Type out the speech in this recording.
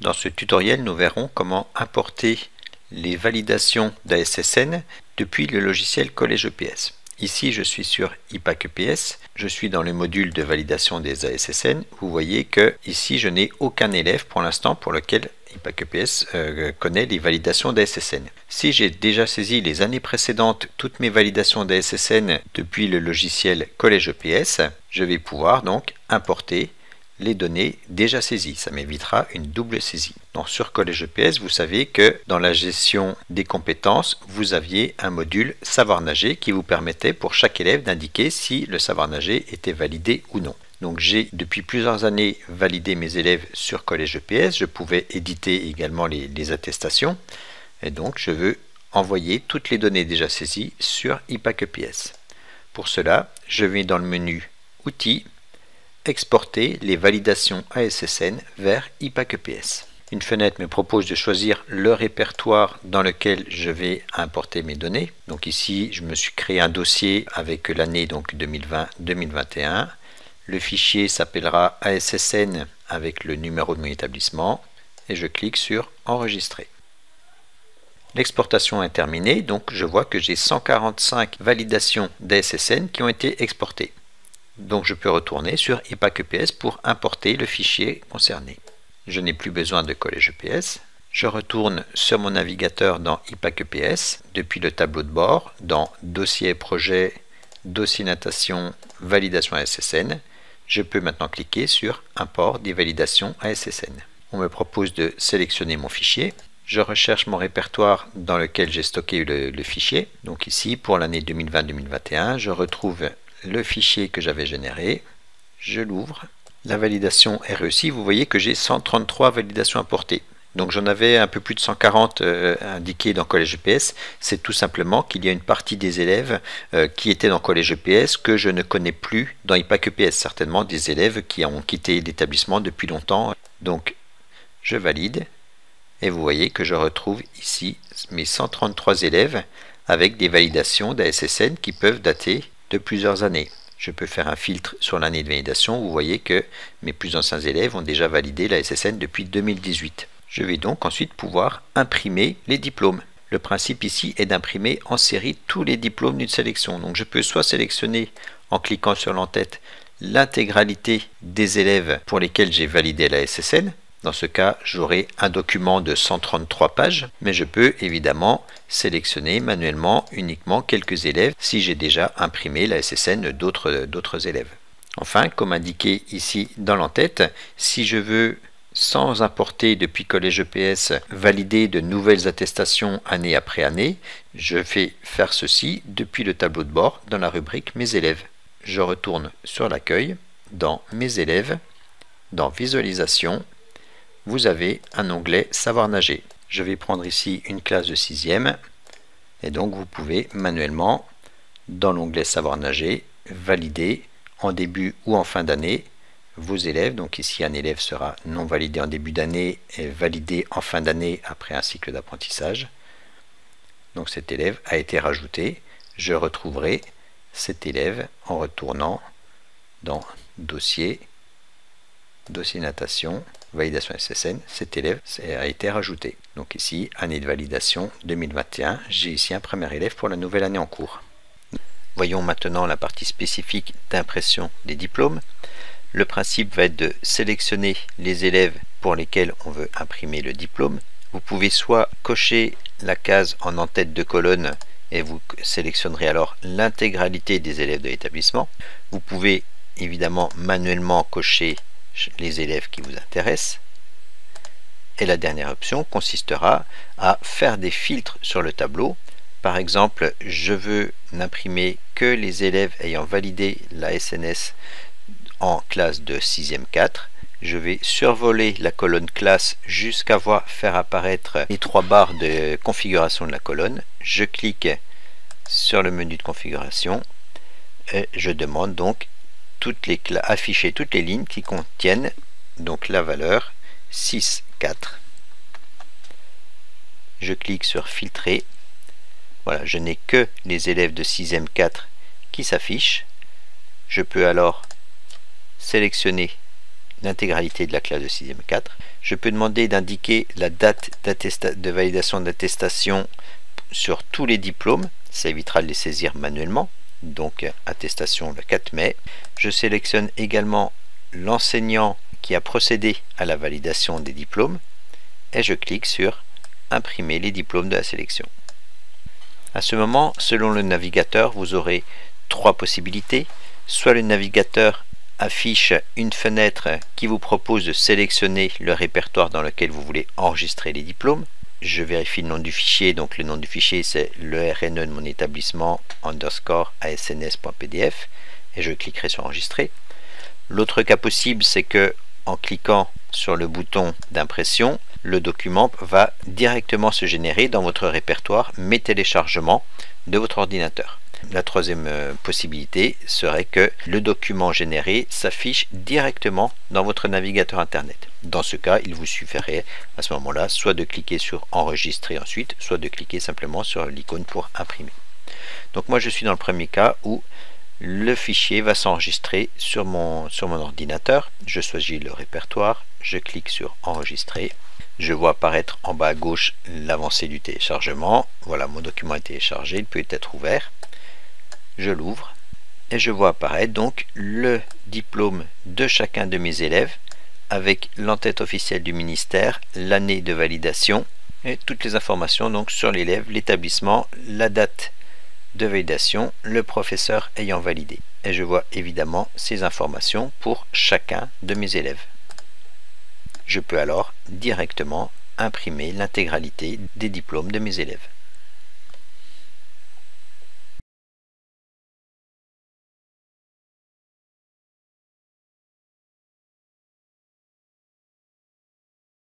Dans ce tutoriel, nous verrons comment importer les validations d'ASSN depuis le logiciel Collège EPS. Ici, je suis sur IPAC EPS, je suis dans le module de validation des ASSN. Vous voyez que ici, je n'ai aucun élève pour l'instant pour lequel IPAC EPS connaît les validations d'ASSN. Si j'ai déjà saisi les années précédentes toutes mes validations d'ASSN depuis le logiciel Collège EPS, je vais pouvoir donc importer les données déjà saisies. Ça m'évitera une double saisie. Donc sur Collège EPS, vous savez que dans la gestion des compétences, vous aviez un module savoir nager qui vous permettait pour chaque élève d'indiquer si le savoir nager était validé ou non. Donc j'ai depuis plusieurs années validé mes élèves sur Collège EPS. Je pouvais éditer également les attestations. Et donc je veux envoyer toutes les données déjà saisies sur IPAC EPS. Pour cela, je vais dans le menu Outils, exporter les validations ASSN vers IPAC EPS. Une fenêtre me propose de choisir le répertoire dans lequel je vais importer mes données. Donc ici, je me suis créé un dossier avec l'année 2020-2021. Le fichier s'appellera ASSN avec le numéro de mon établissement et je clique sur Enregistrer. L'exportation est terminée, donc je vois que j'ai 145 validations d'ASSN qui ont été exportées. Donc je peux retourner sur IPAC EPS pour importer le fichier concerné. Je n'ai plus besoin de Collège EPS. Je retourne sur mon navigateur dans IPAC EPS, depuis le tableau de bord, dans Dossier et projet, Dossier natation, validation ASSN. Je peux maintenant cliquer sur Import des validations ASSN. On me propose de sélectionner mon fichier. Je recherche mon répertoire dans lequel j'ai stocké le fichier. Donc ici, pour l'année 2020-2021, je retrouve le fichier que j'avais généré, je l'ouvre, la validation est réussie. Vous voyez que j'ai 133 validations importées. Donc j'en avais un peu plus de 140 indiquées dans Collège EPS. C'est tout simplement qu'il y a une partie des élèves qui étaient dans Collège EPS que je ne connais plus dans IPAC EPS. Certainement des élèves qui ont quitté l'établissement depuis longtemps. Donc je valide et vous voyez que je retrouve ici mes 133 élèves avec des validations d'ASSN qui peuvent dater de plusieurs années. Je peux faire un filtre sur l'année de validation. Vous voyez que mes plus anciens élèves ont déjà validé la SSN depuis 2018. Je vais donc ensuite pouvoir imprimer les diplômes. Le principe ici est d'imprimer en série tous les diplômes d'une sélection. Donc je peux soit sélectionner en cliquant sur l'en-tête l'intégralité des élèves pour lesquels j'ai validé la SSN. Dans ce cas, j'aurai un document de 133 pages, mais je peux évidemment sélectionner manuellement uniquement quelques élèves si j'ai déjà imprimé la SSN d'autres élèves. Enfin, comme indiqué ici dans l'en-tête, si je veux, sans importer depuis Collège EPS, valider de nouvelles attestations année après année, je vais faire ceci depuis le tableau de bord dans la rubrique Mes élèves. Je retourne sur l'accueil, dans Mes élèves, dans Visualisation, vous avez un onglet Savoir nager. Je vais prendre ici une classe de 6e et donc vous pouvez manuellement, dans l'onglet Savoir nager, valider en début ou en fin d'année vos élèves. Donc ici un élève sera non validé en début d'année et validé en fin d'année après un cycle d'apprentissage. Donc cet élève a été rajouté. Je retrouverai cet élève en retournant dans Dossier, Dossier natation, validation SSN, cet élève a été rajouté. Donc ici, année de validation 2021, j'ai ici un premier élève pour la nouvelle année en cours. Voyons maintenant la partie spécifique d'impression des diplômes. Le principe va être de sélectionner les élèves pour lesquels on veut imprimer le diplôme. Vous pouvez soit cocher la case en en-tête de colonne et vous sélectionnerez alors l'intégralité des élèves de l'établissement. Vous pouvez évidemment manuellement cocher les élèves qui vous intéressent. Et la dernière option consistera à faire des filtres sur le tableau. Par exemple, je veux n'imprimer que les élèves ayant validé la SNS en classe de 6e 4. Je vais survoler la colonne classe jusqu'à faire apparaître les 3 barres de configuration de la colonne. Je clique sur le menu de configuration et je demande donc afficher toutes les lignes qui contiennent donc la valeur 6, 4. Je clique sur filtrer. Voilà, je n'ai que les élèves de 6e 4 qui s'affichent. Je peux alors sélectionner l'intégralité de la classe de 6e 4. Je peux demander d'indiquer la date de validation d'attestation sur tous les diplômes. Ça évitera de les saisir manuellement. Donc attestation le 4 mai. Je sélectionne également l'enseignant qui a procédé à la validation des diplômes et je clique sur imprimer les diplômes de la sélection. À ce moment, selon le navigateur, vous aurez trois possibilités. Soit le navigateur affiche une fenêtre qui vous propose de sélectionner le répertoire dans lequel vous voulez enregistrer les diplômes. Je vérifie le nom du fichier, donc le nom du fichier c'est le RNE de mon établissement _asns.pdf et je cliquerai sur enregistrer. L'autre cas possible, c'est que en cliquant sur le bouton d'impression, le document va directement se générer dans votre répertoire Mes téléchargements de votre ordinateur. La troisième possibilité serait que le document généré s'affiche directement dans votre navigateur internet. Dans ce cas, il vous suffirait à ce moment-là soit de cliquer sur enregistrer ensuite, soit de cliquer simplement sur l'icône pour imprimer. Donc moi je suis dans le premier cas où le fichier va s'enregistrer sur mon ordinateur. Je choisis le répertoire, je clique sur enregistrer. Je vois apparaître en bas à gauche l'avancée du téléchargement. Voilà, mon document est téléchargé, il peut être ouvert. Je l'ouvre et je vois apparaître donc le diplôme de chacun de mes élèves avec l'entête officielle du ministère, l'année de validation et toutes les informations donc sur l'élève, l'établissement, la date de validation, le professeur ayant validé. Et je vois évidemment ces informations pour chacun de mes élèves. Je peux alors directement imprimer l'intégralité des diplômes de mes élèves.